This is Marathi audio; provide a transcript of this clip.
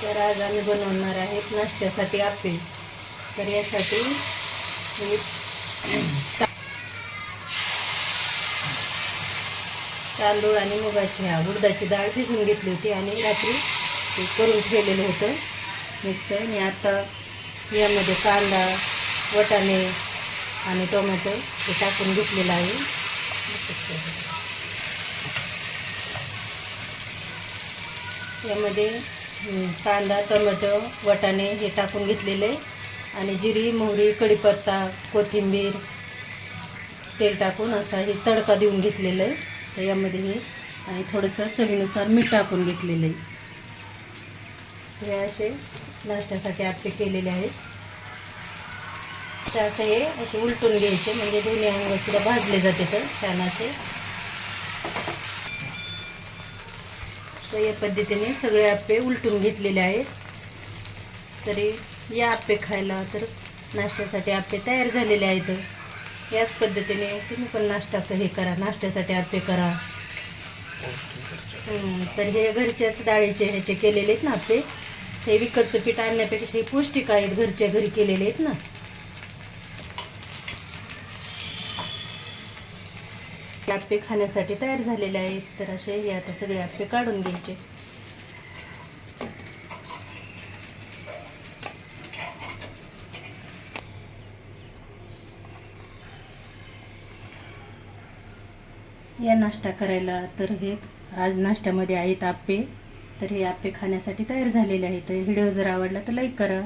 तर आज आम्ही बनवणार आहेत नाश्त्यासाठी आप्पे। तर यासाठी तांदूळ आणि मुगाची उडदाची डाळ भिजवून घेतली होती आणि रात्री ते करून ठेवलेलं होतं मिक्स। आणि आता यामध्ये कांदा, वाटाणे आणि टोमॅटो हे टाकून घेतलेलं आहे। यामध्ये कांदा, टोमॅटो, वाटाणे हे टाकून घेतलेले आणि जिरी, मोहरी, कढीपत्ता, कोथिंबीर, तेल टाकून असा हे तडका देऊन घेतलेलं आहे। तर यामध्ये हे आणि थोडंसं चवीनुसार मीठ टाकून घेतलेलं आहे। हे असे नाश्त्यासाठी आप्पे केलेले आहेत। तर असं हे असे उलटून घ्यायचे म्हणजे दोन्ही अंग सुद्धा भाजले जाते तर छान असे। तर या पद्धतीने सगळे आप्पे उलटून घेतलेले आहेत। तरी या आप्पे खायला तर नाश्त्यासाठी आप्पे तयार झालेले आहेत। याच पद्धतीने तुम्ही पण नाश्त्यासाठी आप्पे करा। तर हे घरच्याच डाळीचे ह्याचे केलेले आहेत ना आप्पे। हे विकतचं पीठ आणण्यापेक्षा हे पौष्टिक आहेत, घरच्या घरी केलेले आहेत ना। आप्पे खाण्यासाठी तयार झालेले आहेत। तर असे हे आता सगळे आप्पे काढून घ्यायचे। या नाश्ता करायला तर हे आज नाश्त्यामध्ये आहेत आप्पे। तर हे आप्पे खाण्यासाठी तयार झालेले आहेत। व्हिडिओ जर आवडला तर लाईक करा।